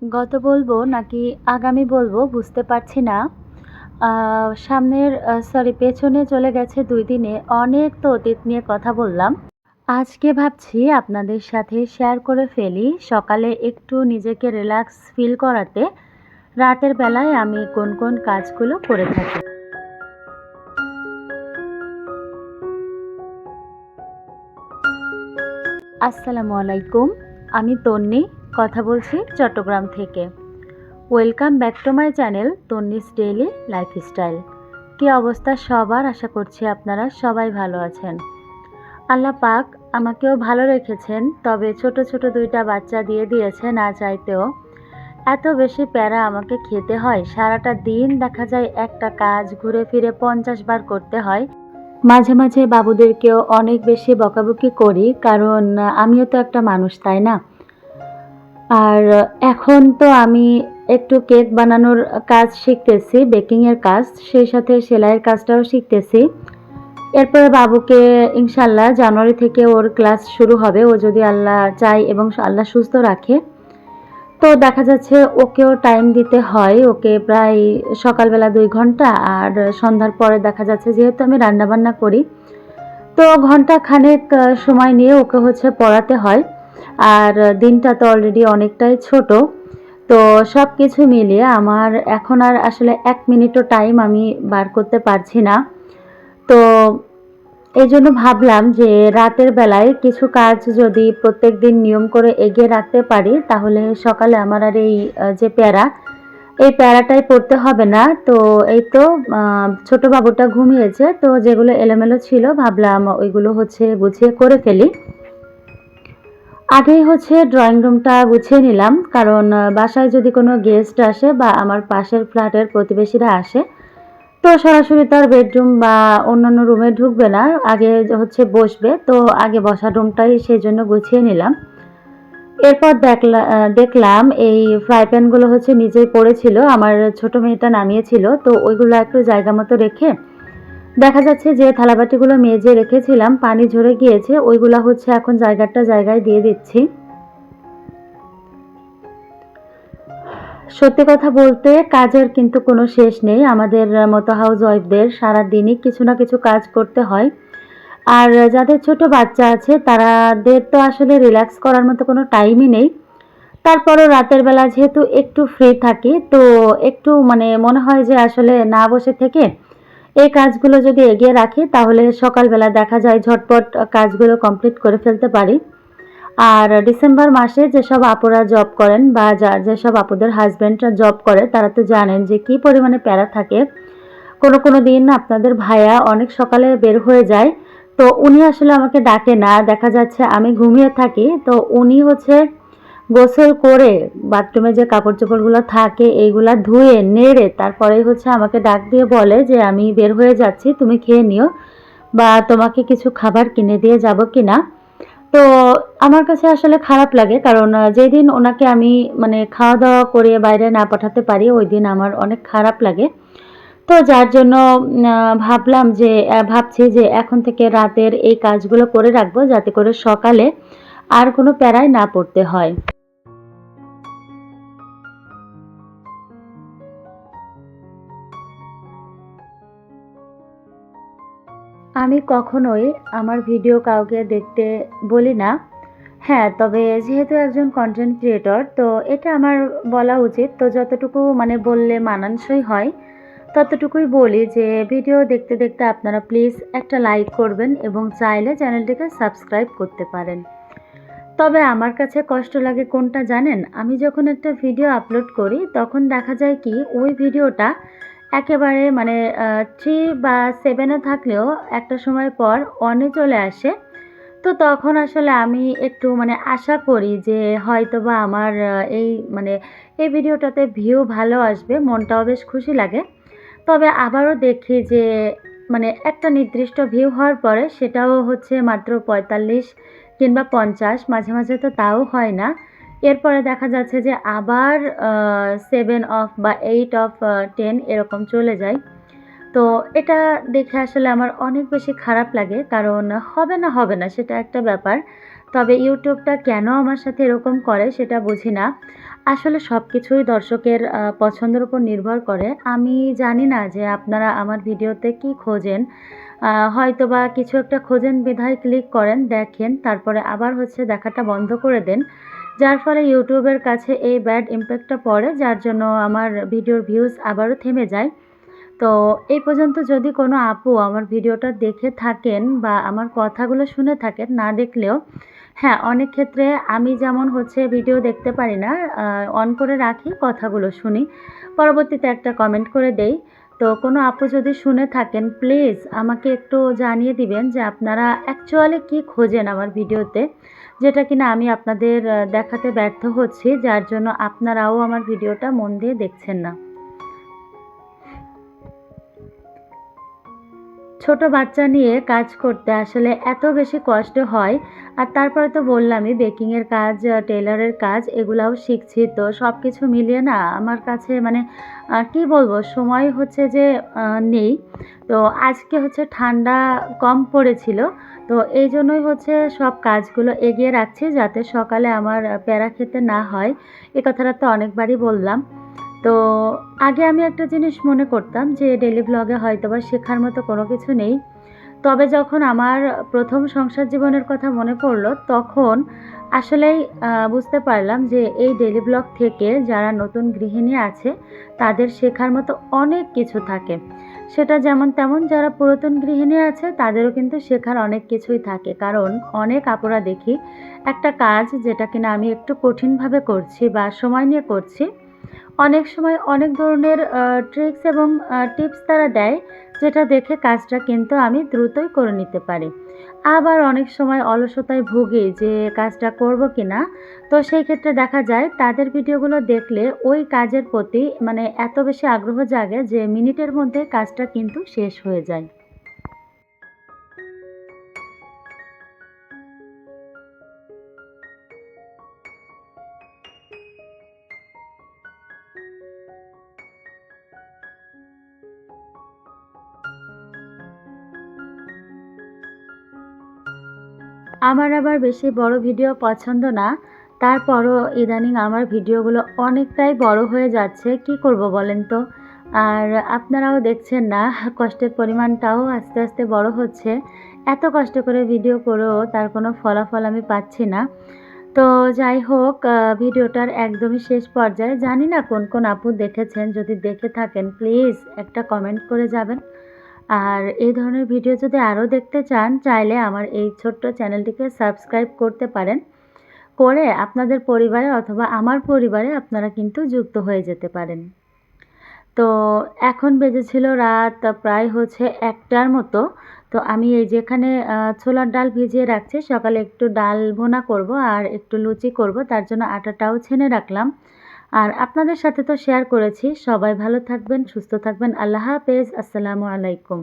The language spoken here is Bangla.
গত বলবো নাকি আগামী বলবো বুঝতে পারছি না। আ সামনের পেছনে চলে গেছে ২ দিনে অনেক তো অতীত নিয়ে কথা বললাম। আজকে ভাবছি আপনাদের সাথে শেয়ার করে ফেলি। সকালে একটু নিজেকে রিল্যাক্স ফিল করাতে রাতের বেলায় আমি কোন কাজগুলো করে থাকি। আসসালামু আলাইকুম। আমি তন্নি, কথা বলছি চট্টগ্রাম থেকে। Welcome back to my channel Tonni's daily lifestyle. কী অবস্থা সবার? আশা করছি আপনারা সবাই ভালো আছেন। আল্লাহ পাক আমাকেও ভালো রেখেছেন, তবে ছোট ছোট ২টা বাচ্চা দিয়ে দিয়েছে না চাইতেও। এত বেশি প্যারা আমাকে খেতে হয়, সারাটা দিন দেখা যায় একটা কাজ ঘুরে ফিরে ৫০ বার করতে হয়। মাঝে মাঝে বাবুদেরকেও অনেক বেশি বকাবকি করি, কারণ আমিও তো একটা মানুষ, তাই না? আর এখন তো আমি একটু কেক বানানোর কাজ শিখতেছি, বেকিংয়ের কাজ, সেই সাথে সেলাইয়ের কাজটাও শিখতেছি। এরপরে বাবুকে ইনশাআল্লাহ জানুয়ারি থেকে ওর ক্লাস শুরু হবে, ও যদি আল্লাহ চায় এবং আল্লাহ সুস্থ রাখে। তো দেখা যাচ্ছে ওকেও টাইম দিতে হয়, ওকে প্রায় সকালবেলা ২ ঘন্টা আর সন্ধ্যার পরে দেখা যাচ্ছে, যেহেতু আমি রান্নাবান্না করি, তো ঘন্টা খানেক সময় নিয়ে ওকে পড়াতে হয়। আর দিনটা তো অলরেডি অনেকটাই ছোট। তো সব কিছু মিলিয়ে আমার এখন আর আসলে ১ মিনিটও টাইম আমি বার করতে পারছি না। তো এইজন্য ভাবলাম যে রাতের বেলায় কিছু কাজ যদি প্রত্যেকদিন নিয়ম করে এগিয়ে রাখতে পারি, তাহলে সকালে আমার আর এই প্যারাটাই পড়তে হবে না। তো এই তো ছোট বাবুটা ঘুমিয়েছে, তো যেগুলো এলোমেলো ছিল ভাবলাম ওইগুলো গুছিয়ে করে ফেলি। আগেই ড্রয়িং রুমটা গুছিয়ে নিলাম, কারণ বাসায় যদি কোনো গেস্ট আসে বা আমার পাশের ফ্ল্যাটের প্রতিবেশীরা আসে, তো সরাসরি তো আর বেডরুম বা অন্যান্য রুমে ঢুকবে না। আগে বসবে। তো আগে বসার রুমটাই সেজন্য গুছিয়ে নিলাম। এরপর দেখলাম এই ফ্রাই প্যানগুলো নিচেই পড়েছিল। আমার ছোট মেয়েটা নামিয়েছিল। তো ওইগুলো একটু জায়গা মতো রেখে দেখা যাচ্ছে যে থালাবাটিগুলো মেজে রেখেছিলাম, পানি ঝরে গিয়েছে। ওইগুলা এখন জায়গাটা জায়গায় দিয়ে দিচ্ছি। সত্যি কথা বলতে কাজের কিন্তু কোনো শেষ নেই। আমাদের মতো হাউসওয়াইফদের সারাদিনই কিছু না কিছু কাজ করতে হয়। আর যাদের ছোট বাচ্চা আছে তাদের তো আসলে রিল্যাক্স করার মতো কোনো টাইমই নেই। তারপরও রাতের বেলা যেহেতু একটু ফ্রি থাকি, তো একটু মনে হয় যে আসলে না বসে থেকে এই কাজগুলো যদি এগিয়ে রাখি, তাহলে সকালবেলা দেখা যায় ঝটপট কাজগুলো কমপ্লিট করে ফেলতে পারি। আর ডিসেম্বর মাসে যেসব আপুরা জব করেন বা যেসব আপুদের হাজব্যান্ডরা জব করে, তারা তো জানেন যে কি পরিমাণে প্যারা থাকে। কোনো দিন আপনাদের ভাইয়া অনেক সকালে বের হয়ে যায়। তো উনি আসলে আমাকে ডাকে না। দেখা যাচ্ছে আমি ঘুমিয়ে থাকি। তো উনি গোসল করে বাথরুমে যে কাপড়-চোপড়গুলো থাকে এইগুলা ধুয়ে নেড়ে তারপরেই আমাকে ডাক দিয়ে বলে যে, "আমি বের হয়ে যাচ্ছি, তুমি খেয়ে নিও বা তোমাকে কিছু খাবার কিনে দিয়ে যাব কিনা?" তো আমার কাছে আসলে খারাপ লাগে, কারণ যেদিন ওনাকে আমি খাওয়া-দাওয়া করিয়ে বাইরে না পাঠাতে পারি, ওইদিন আমার অনেক খারাপ লাগে। তো যার জন্য ভাবছি যে এখন থেকে রাতের এই কাজগুলো করে রাখবো, যাতে করে সকালে আর কোনো প্যারায় না পড়তে হয়। আমি কখনোই আমার ভিডিও কাউকে দেখতে বলি না। হ্যাঁ, তবে যেহেতু একজন কনটেন্ট ক্রিয়েটর, তো এটা আমার বলা উচিত। তো যতটুকু বললে মানানসই হয় ততটুকুই বলি যে ভিডিও দেখতে দেখতে আপনারা প্লিজ একটা লাইক করবেন এবং চাইলে চ্যানেলটিকে সাবস্ক্রাইব করতে পারেন। তবে আমার কাছে কষ্ট লাগে কোনটা জানেন? আমি যখন একটা ভিডিও আপলোড করি, তখন দেখা যায় কি ওই ভিডিওটা একেবারে 3 বা 7 এ থাকলেও একটা সময় পর অন এ চলে আসে। তো তখন আসলে আমি একটু আশা করি যে হয়তোবা আমার এই ভিডিওটাতে ভিউ ভালো আসবে, মনটাও বেশ খুশি লাগে। তবে আবারও দেখি যে একটা নির্দিষ্ট ভিউ হওয়ার পরে সেটাও মাত্র ৪৫ কিংবা ৫০, মাঝে মাঝে তো তাও হয় না। এরপরে দেখা যাচ্ছে যে আবার 7 অফ বা 8 অফ 10 এরকম চলে যায়। তো এটা দেখে আসলে আমার অনেক বেশি খারাপ লাগে, কারণ হবে না সেটা একটা ব্যাপার। তবে ইউটিউবটা কেন আমার সাথে এরকম করে সেটা বুঝি না। আসলে সব কিছুই দর্শকের পছন্দের উপর নির্ভর করে। আমি জানি না যে আপনারা আমার ভিডিওতে কী খোঁজেন। হয়তোবা কিছু একটা খোঁজেন বিধায় ক্লিক করেন, দেখেন, তারপরে আবার হচ্ছে দেখাটা বন্ধ করে দেন। যার ফলে ইউটিউবের কাছে এই ব্যাড ইমপ্যাক্টটা পড়ে, যার জন্য আমার ভিডিওর ভিউজ আবারও থেমে যায়। তো এই পর্যন্ত যদি কোনো আপু আমার ভিডিওটা দেখে থাকেন বা আমার কথাগুলো শুনে থাকেন, না দেখলেও হ্যাঁ, অনেক ক্ষেত্রে আমি যেমন হচ্ছে ভিডিও দেখতে পারি না, অন করে রাখি, কথাগুলো শুনি। পরবর্তীতে একটা কমেন্ট করে দেই। তো কোনো আপু যদি শুনে থাকেন প্লিজ আমাকে একটু জানিয়ে দিবেন যে আপনারা অ্যাকচুয়ালি কী খোঁজেন আমার ভিডিওতে, যেটা কিনা আমি আপনাদের দেখাতে ব্যর্থ হচ্ছি, যার জন্য আপনারাও আমার ভিডিওটা মন দিয়ে দেখছেন না। ছোট বাচ্চা নিয়ে কাজ করতে আসলে এত বেশি কষ্ট হয়। আর তারপরে তো বললামই বেকিংয়ের কাজ, টেইলরের কাজ এগুলাও শিখছি। তো সব কিছু মিলিয়ে না আমার কাছে মানে কি বলবো, সময় হচ্ছে যে নেই। তো আজকে হচ্ছে ঠান্ডা কম পড়েছিল। তো এইজন্যই হচ্ছে সব কাজগুলো এগিয়ে রাখছি যাতে সকালে আমার প্যারা খেতে না হয়। এ কথাটা তো অনেকবারই বললাম। তো আগে আমি একটা জিনিস মনে করতাম যে ডেইলি ভ্লগে হয়তোবা শেখার মতো কোনো কিছু নেই। তবে যখন আমার ১ম সংসার জীবনের কথা মনে পড়ল, তখন আসলেই বুঝতে পারলাম যে এই ডেইলি ভ্লগ থেকে যারা নতুন গৃহিণী আছে, তাদের শেখার মতো অনেক কিছু থাকে। সেটা যেমন তেমন, যারা পুরাতন গৃহিণী আছে তাদেরও কিন্তু শেখার অনেক কিছুই থাকে। কারণ অনেক আপুরা দেখি একটা কাজ যেটা কিনা আমি একটু কঠিনভাবে করছি বা সময় নিয়ে করছি, অনেক সময় অনেক ধরনের ট্রিক্স এবং টিপস তারা দেয়, যেটা দেখে কাজটা কিন্তু আমি দ্রুতই করে নিতে পারি। আবার অনেক সময় অলসতায় ভুগি যে কাজটা করব কিনা। তো সেই ক্ষেত্রে দেখা যায় তাদের ভিডিওগুলো দেখলে ওই কাজের প্রতি মানে এত বেশি আগ্রহ জাগে যে মিনিটের মধ্যে কাজটা কিন্তু শেষ হয়ে যায়। আমার আবার বেশি বড় ভিডিও পছন্দ না। তারপরও ইদানিং আমার ভিডিওগুলো অনেকটাই বড় হয়ে যাচ্ছে। কি করব বলেন তো? আর আপনারাও দেখছেন না কষ্টের পরিমাণটাও আস্তে, আস্তে বড় হচ্ছে। এত কষ্ট করে ভিডিও করেও তার কোনো ফলাফল আমি পাচ্ছি না। তো যাই হোক, ভিডিওটার একদমই শেষ পর্যায়ে জানি না কোন, কোন আপু দেখেছেন। যদি দেখে থাকেন প্লিজ একটা কমেন্ট করে যাবেন। আর এই ধরনের ভিডিও যদি আরও দেখতে চান, চাইলে আমার এই ছোট্ট চ্যানেলটিকে সাবস্ক্রাইব করতে পারেন। করে আপনাদের পরিবারে অথবা আমার পরিবারে আপনারা কিন্তু যুক্ত হয়ে যেতে পারেন। তো এখন বেজেছিল রাত প্রায় হচ্ছে ১টার মতো। তো আমি এই যেখানে ছোলার ডাল ভিজিয়ে রাখছি, সকালে একটু ডাল ভুনা করব আর একটু লুচি করব, তার জন্য আটাটাও ছেনে রাখলাম। আর আপনাদের সাথে তো শেয়ার করেছি। সবাই ভালো থাকবেন, সুস্থ থাকবেন। আল্লাহ হাফেজ। আসসালামু আলাইকুম।